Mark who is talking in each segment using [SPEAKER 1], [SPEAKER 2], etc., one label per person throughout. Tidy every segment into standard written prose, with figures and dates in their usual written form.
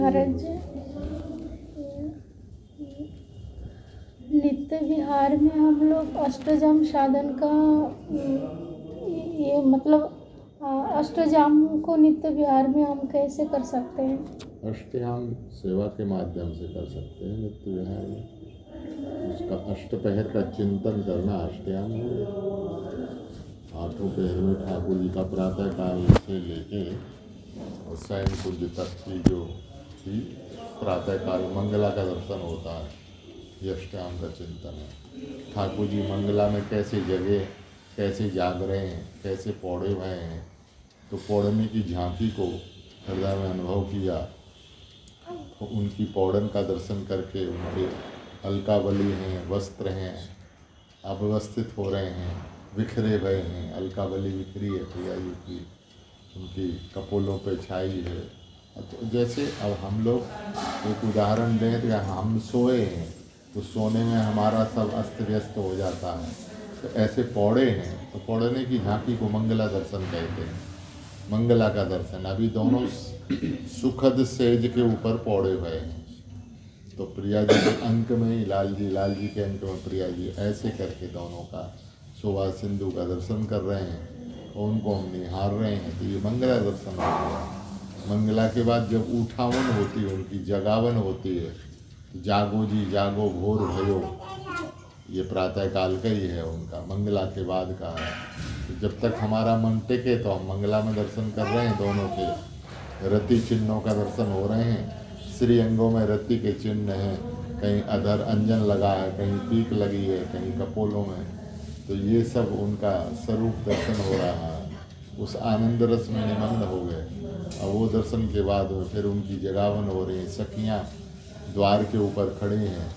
[SPEAKER 1] महाराज जी, नित्य विहार में हम लोग अष्टजाम साधन का ये मतलब अष्टजाम को नित्य विहार में हम कैसे कर सकते हैं?
[SPEAKER 2] अष्टयाम सेवा के माध्यम से कर सकते हैं नित्य विहार में। उसका अष्टपहर का चिंतन करना अष्टयाम है। आठों पहर में ठाकुर जी का प्रातः काल से लेके और शयन कुंज तक की जो थी प्रातः काल मंगला का दर्शन होता है, ये अष्टयाम का चिंतन है। ठाकुर जी मंगला में कैसे जगे, कैसे जाग रहे हैं, कैसे पौड़े हुए हैं, तो पौड़ने की झांकी को हृदय में अनुभव किया। तो उनकी पौड़न का दर्शन करके उनके अलकावली हैं, वस्त्र हैं, अव्यवस्थित हो रहे हैं, बिखरे हुए हैं, अलकावली बिखरी है प्रिया जी की, उनकी कपोलों पे छाई है। तो जैसे अब हम लोग एक उदाहरण दें तो हम सोए हैं तो सोने में हमारा सब अस्त व्यस्त हो जाता है, तो ऐसे पौड़े हैं तो पौड़ने की झांकी को मंगला दर्शन कहते हैं। मंगला का दर्शन, अभी दोनों सुखद सेज के ऊपर पौड़े हुए हैं। तो प्रिया जी के अंक में ही लाल जी के अंक में प्रिया जी, ऐसे करके दोनों का शोभा सिंधु का दर्शन कर रहे हैं और उनको हम निहार रहे हैं। तो ये मंगला दर्शन हो गया। मंगला के बाद जब उठावन होती है, उनकी जगावन होती है, जागो जी जागो भोर भयो, ये प्रातः काल का ही है उनका, मंगला के बाद का है। तो जब तक हमारा मन टिके तो हम मंगला में दर्शन कर रहे हैं, दोनों के रति चिन्हों का दर्शन हो रहे हैं। श्री अंगों में रति के चिन्ह हैं, कहीं अधर अंजन लगा है, कहीं पीक लगी है, कहीं कपोलों में, तो ये सब उनका स्वरूप दर्शन हो रहा है। उस आनंद रस में निमग्न हो गए। और वो दर्शन के बाद में फिर उनकी जगावन हो रही है। सखियाँ द्वार के ऊपर खड़ी हैं।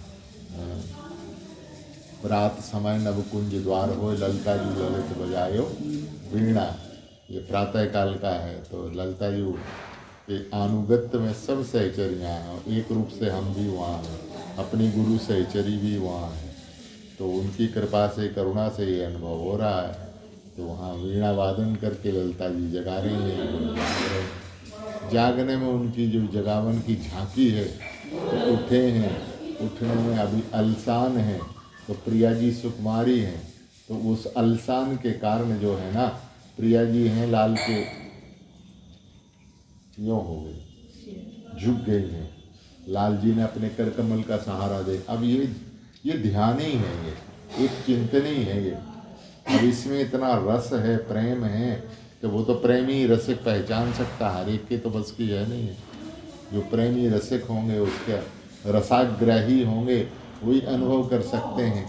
[SPEAKER 2] रात समय नवकुंज द्वार हो, ललता जी ललित बजायो वीणा, ये प्रातः काल का है। तो ललता जी के अनुगत्य में सब सहचरियाँ हैं, एक रूप से हम भी वहाँ हैं, अपनी गुरु सहचरी भी वहाँ हैं। तो उनकी कृपा से, करुणा से ये अनुभव हो रहा है। तो वहाँ वीणा वादन करके ललता जी जगा रही हैं। जागने में उनकी जो जगावन की झांकी है, तो उठे हैं, उठने में अभी अलसान है, तो प्रिया जी सुकुमारी हैं, तो उस अलसान के कारण जो है ना, प्रिया जी हैं लाल के यूँ हो गई, झुक गई हैं। लाल जी ने अपने कर कमल का सहारा दे। अब ये ध्यान ही है, ये एक चिंतन ही है। ये अब इसमें इतना रस है, प्रेम है, कि वो तो प्रेमी रसिक पहचान सकता है, हर एक के तो बस की है नहीं है। जो प्रेमी रसिक होंगे, उसके रसाग्राही होंगे, वही अनुभव कर सकते हैं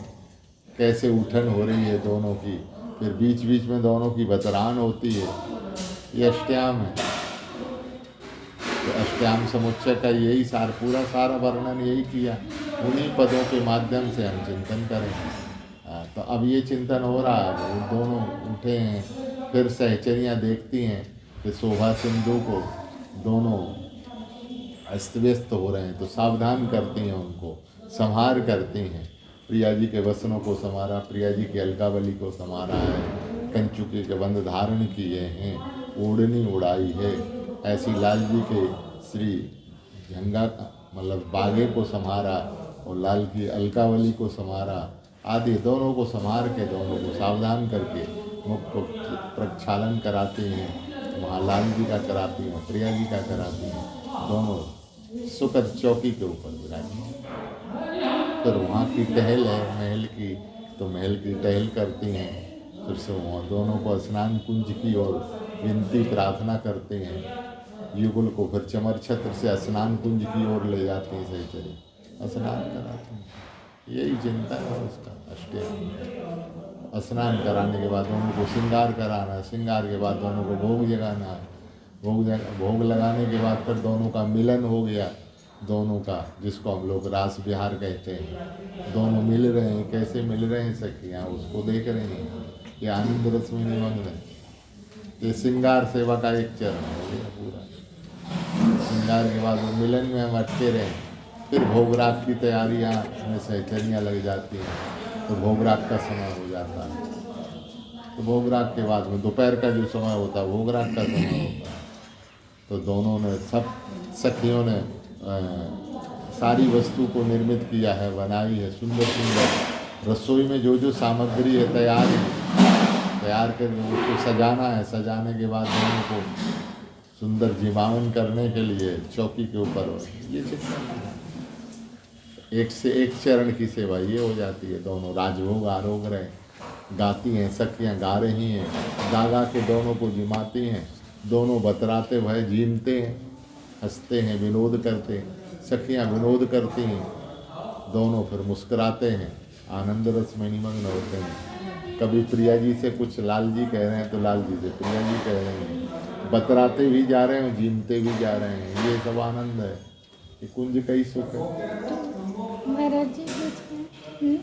[SPEAKER 2] कैसे उठन हो रही है दोनों की। फिर बीच बीच में दोनों की बतरान होती है। ये अष्टयाम है। तो अष्टयाम समुच्चय का यही सार, पूरा सारा वर्णन यही किया। उन्हीं पदों के माध्यम से हम चिंतन करेंगे। तो अब ये चिंतन हो रहा है, वो दोनों उठे हैं। फिर सहचरियाँ देखती हैं कि शोभा सिंधु को दोनों अस्त व्यस्त हो रहे हैं, तो सावधान करती हैं, उनको संहार करती हैं। प्रिया जी के वसनों को संवारा, प्रिया जी की अलकावली को संवारा है, कंचुकी के बंध धारण किए हैं, ओढ़नी उड़ाई है। ऐसी लाल जी के श्री झंगा मतलब बागे को संवारा और लाल की अलकावली को संवारा आदि, दोनों को संवार के, दोनों को सावधान करके मुख को प्रक्षालन कराती हैं। वहाँ लाल जी का कराती हैं, प्रिया जी का कराती हैं, दोनों सुखद चौकी के ऊपर विराजी। फिर वहाँ की टहल है महल की, तो महल की टहल करती हैं। फिर से वहाँ दोनों को स्नान कुंज की ओर विनती प्रार्थना करते हैं। युगल को फिर चमर छत्र से स्नान कुंज की ओर ले जाते हैं, सहचरी स्नान कराते हैं। यही चिंता है उसका अष्टयाम। स्नान कराने के बाद दोनों को श्रृंगार कराना है, श्रृंगार के बाद दोनों को भोग जगाना है, भोग लगाने के बाद फिर दोनों का मिलन हो गया, दोनों का, जिसको हम लोग रास विहार कहते हैं। दोनों मिल रहे हैं, कैसे मिल रहे हैं सखियाँ, उसको देख रहे हैं कि आनंद रस में निमग्न है। ये श्रृंगार सेवा का एक चरण हो गया पूरा। श्रृंगार के बाद वो मिलन में हम अटके रहे। फिर भोगराग की तैयारियाँ में सहचरियाँ लग जाती हैं, तो भोगराग का समय हो जाता है। तो भोगराग के बाद में दोपहर का जो समय होता है, भोगराग का समय होता है। तो दोनों ने, सब सखियों ने सारी वस्तु को निर्मित किया है, बनाई है, सुंदर सुंदर रसोई में जो जो सामग्री है तैयार कर उसको सजाना है। सजाने के बाद दोनों को सुंदर जीवावन करने के लिए चौकी के ऊपर ये चिंतन, एक से एक चरण की सेवा ये हो जाती है। दोनों राजभोग आरोग रहे, गाती हैं सखियाँ, गा रही हैं, गा के दोनों को जिमाती हैं, दोनों बतराते हुए जीमते हैं, हंसते हैं, विनोद करते हैं, सखियाँ विनोद करती हैं, दोनों फिर मुस्कुराते हैं, आनंद रस में निमग्न होते हैं। कभी प्रिया जी से कुछ लाल जी कह रहे हैं तो लाल जी से प्रिया जी कह रहे हैं, बतराते भी जा रहे हैं, जीमते भी जा रहे हैं। ये सब आनंद है, ये कुंज का ही सुख है।
[SPEAKER 1] महाराज जी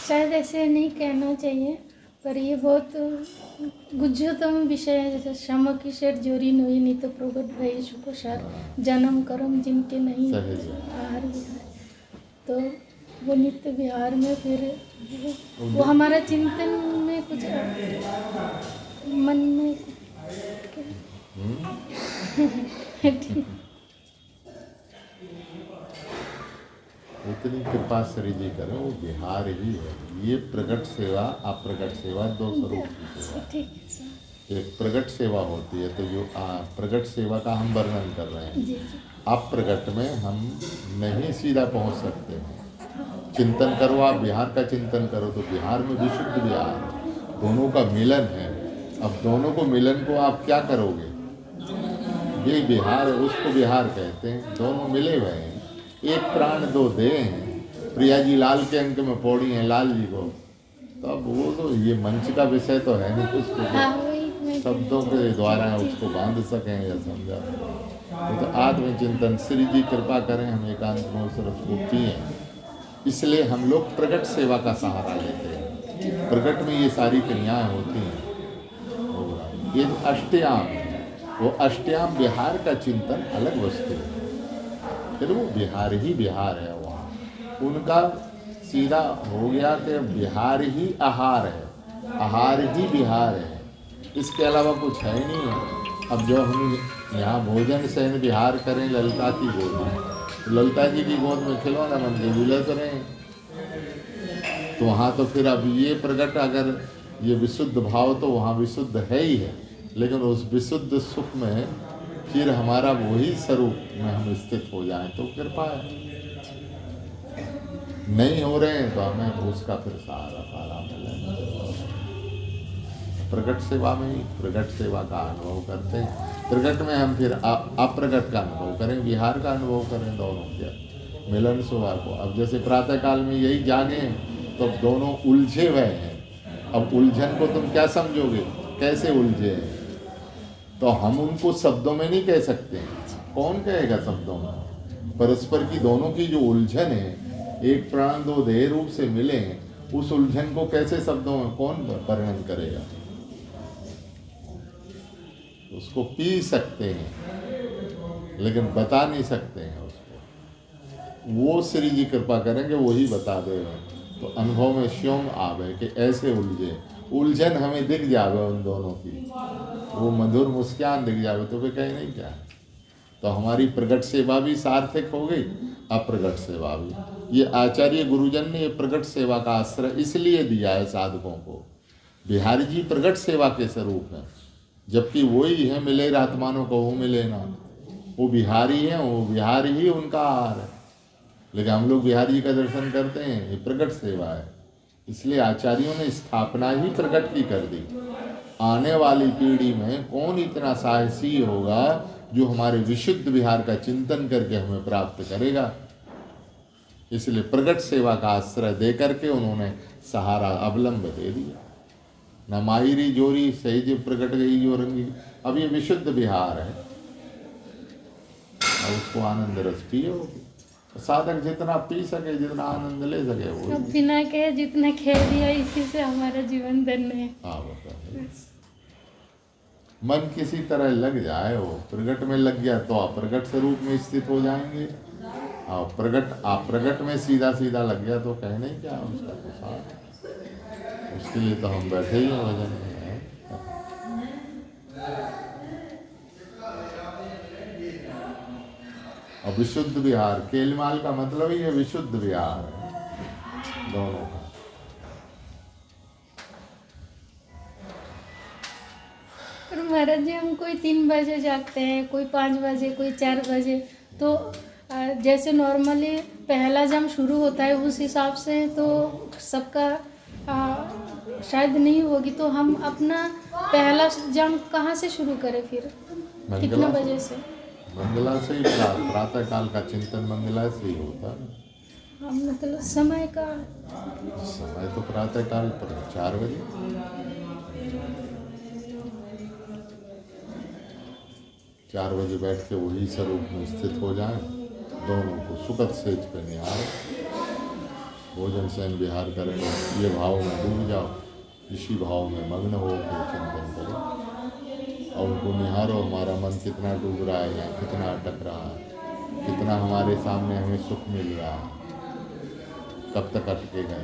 [SPEAKER 1] शायद ऐसे नहीं कहना चाहिए, पर ये बहुत गुज्जोतम विषय है। जैसे श्याम की शेर जोरी नोई नहीं तो प्रगट भय सुखसार, जन्म कर्म जिनके नहीं आहार विहार। तो वो नित्य विहार में फिर वो हमारा चिंतन में कुछ मन में
[SPEAKER 2] उतनी कृपा श्री जी करें, वो बिहार ही है। ये प्रगट सेवा अप्रगट सेवा दो स्वरूप की सेवा है। एक प्रगट सेवा होती है, तो जो प्रगट सेवा का हम वर्णन कर रहे हैं, अप्रगट में हम नहीं सीधा पहुंच सकते हैं। चिंतन करो, आप बिहार का चिंतन करो तो बिहार में विशुद्ध बिहार, दोनों का मिलन है। अब दोनों को मिलन को आप क्या करोगे? ये बिहार है, उसको बिहार कहते हैं, दोनों मिले हुए हैं, एक प्राण दो देह हैं। प्रिया जी लाल के अंक में पौड़ी हैं लाल जी को, तो अब वो तो ये मंच का विषय तो है नहीं, उसको शब्दों के द्वारा उसको बांध सकें या समझा। तो आत्मचिंतन श्री जी कृपा करें, हम एकांत में उस रस को पिए। इसलिए हम लोग प्रगट सेवा का सहारा लेते हैं। प्रगट में ये सारी क्रियाएं होती हैं। ये अष्टयाम, वो अष्टयाम बिहार का चिंतन अलग वस्तु है, फिर वो बिहार ही बिहार है। वहाँ उनका सीधा हो गया कि बिहार ही आहार है, आहार ही बिहार है, इसके अलावा कुछ है ही नहीं है। अब जो हम यहाँ भोजन सहन विहार करें ललिता की गोद में, तो ललिता जी की गोद में खिलौना बन के विलस रहे हैं, तो वहाँ तो फिर अब ये प्रगट, अगर ये विशुद्ध भाव तो वहाँ विशुद्ध है ही है, लेकिन उस विशुद्ध सुख में फिर हमारा वही स्वरूप में हम स्थित हो जाएं तो कृपा है। नहीं हो रहे हैं तो हमें उसका फिर सहारा मिले। प्रगट सेवा में ही प्रगट सेवा का अनुभव करते हैं, प्रगट में हम फिर अप्रगट का अनुभव करें, विहार का अनुभव करें, दोनों के मिलन सुबह को। अब जैसे प्रातः काल में यही जागे हैं तो दोनों उलझे हुए हैं। अब उलझन को तुम क्या समझोगे, कैसे उलझे हैं? तो हम उनको शब्दों में नहीं कह सकते, कौन कहेगा शब्दों में? परस्पर की दोनों की जो उलझन है, एक प्राण दो देह रूप से मिले हैं, उस उलझन को कैसे शब्दों में कौन वर्णन करेगा? उसको पी सकते हैं लेकिन बता नहीं सकते हैं उसको। वो श्री जी कृपा करेंगे, वही बता देगा, तो अनुभव में श्योम आवे कि ऐसे उलझे, उलझन हमें दिख जावे उन दोनों की, वो मधुर मुस्कान दिख जावे तो वे कहीं नहीं क्या। तो हमारी प्रगट सेवा भी सार्थक हो गई, अप्रगट सेवा भी। ये आचार्य गुरुजन ने ये प्रगट सेवा का आश्रय इसलिए दिया है साधकों को। बिहारी जी प्रगट सेवा के स्वरूप हैं, जबकि वही है मिले आत्मानों को वो मिले ना, वो बिहारी है, वो बिहार ही उनका आहार है। लेकिन हम लोग बिहारी जी का दर्शन करते हैं, ये प्रगट सेवा है। इसलिए आचार्यों ने स्थापना ही प्रगट की कर दी। आने वाली पीढ़ी में कौन इतना साहसी होगा जो हमारे विशुद्ध विहार का चिंतन करके हमें प्राप्त करेगा। इसलिए प्रगट सेवा का आश्रय दे करके उन्होंने सहारा अवलंब दे दिया। न मायरी जोरी सही जो प्रगट गई जो रंगी। अब ये विशुद्ध विहार है, अब उसको आनंद रस पियो। साधक जितना पी सके, जितना आनंद ले सके वो।
[SPEAKER 1] अब बिना कहे जितना खेल दिया, इसी से हमारा जीवन धन्य है।
[SPEAKER 2] हाँ बताइए, मन किसी तरह लग जाए, वो प्रगट में लग गया तो अप्रगट स्वरूप में स्थित हो जाएंगे। और प्रगट अप्रगट में सीधा सीधा लग गया तो कहने क्या उसका प्रसाद। उसके लिए तो हम बैठे ही हैं भजन में। और विशुद्ध विहार, केलमाल का मतलब ही है विशुद्ध विहार है दोनों का।
[SPEAKER 1] और महाराज जी हम कोई 3 बजे जागते हैं, कोई 5 बजे, कोई 4 बजे, तो जैसे नॉर्मली पहला जम शुरू होता है उस हिसाब से तो सबका शायद नहीं होगी, तो हम अपना पहला जम कहाँ से शुरू करें फिर, कितना बजे से?
[SPEAKER 2] मंगला से ही प्रातः काल का चिंतन मंगला से ही होता है।
[SPEAKER 1] हम मतलब समय का
[SPEAKER 2] समय तो प्रातः काल पर 4 बजे। 4 बजे बैठ के वही स्वरूप में स्थित हो जाए, दोनों को सुखद सेज पे निहार, भोजन शयन विहार करके ये भाव में डूब जाओ, इसी भाव में मग्न हो के चिंतन करो और उनको निहारो, हमारा मन कितना डूब रहा है, यहाँ कितना अटक रहा है, कितना हमारे सामने हमें सुख मिल रहा है, कब तक अटकेगा।